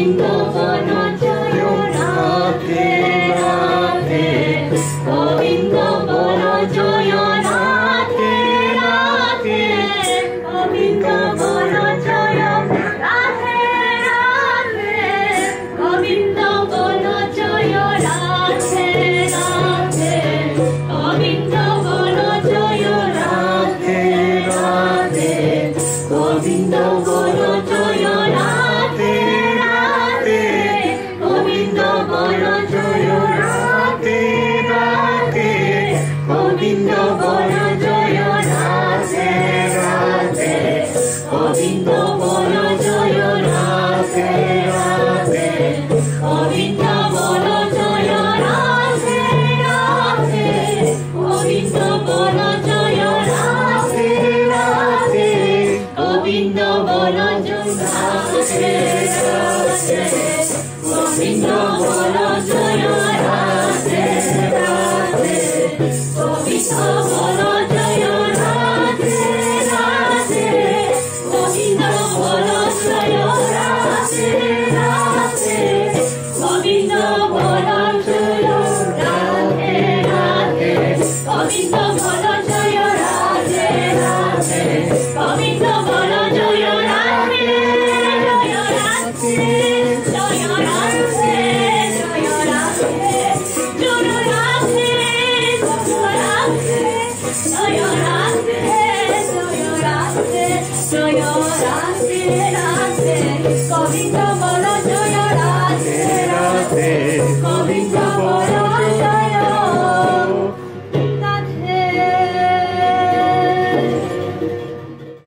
Govinda বল জয় Radhe Radhe Govinda বল জয় Radhe Radhe Govinda বল জয় Radhe Radhe Govinda বল জয় Radhe Radhe Govinda বল জয় Radhe Radhe Govinda বল জয় Radhe Radhe Govinda বল জয় Radhe Radhe Govinda বল জয় Radhe Radhe Govinda বল জয় Radhe Radhe Govinda বল জয় Radhe Radhe Govinda বল জয় Radhe Radhe Govinda বল জয় Radhe Radhe Govinda বল জয় Radhe Radhe Govinda বল জয় Radhe Radhe Govinda বল জয় Radhe Radhe Govinda বল জয় Radhe Radhe Govinda বল জয় Radhe Radhe Govinda বল জয় Radhe জয় Radhe জয় Radhe জয় Radhe জয় Radhe জয় Radhe জয় Radhe জয় Radhe জয় Radhe Radhe Govinda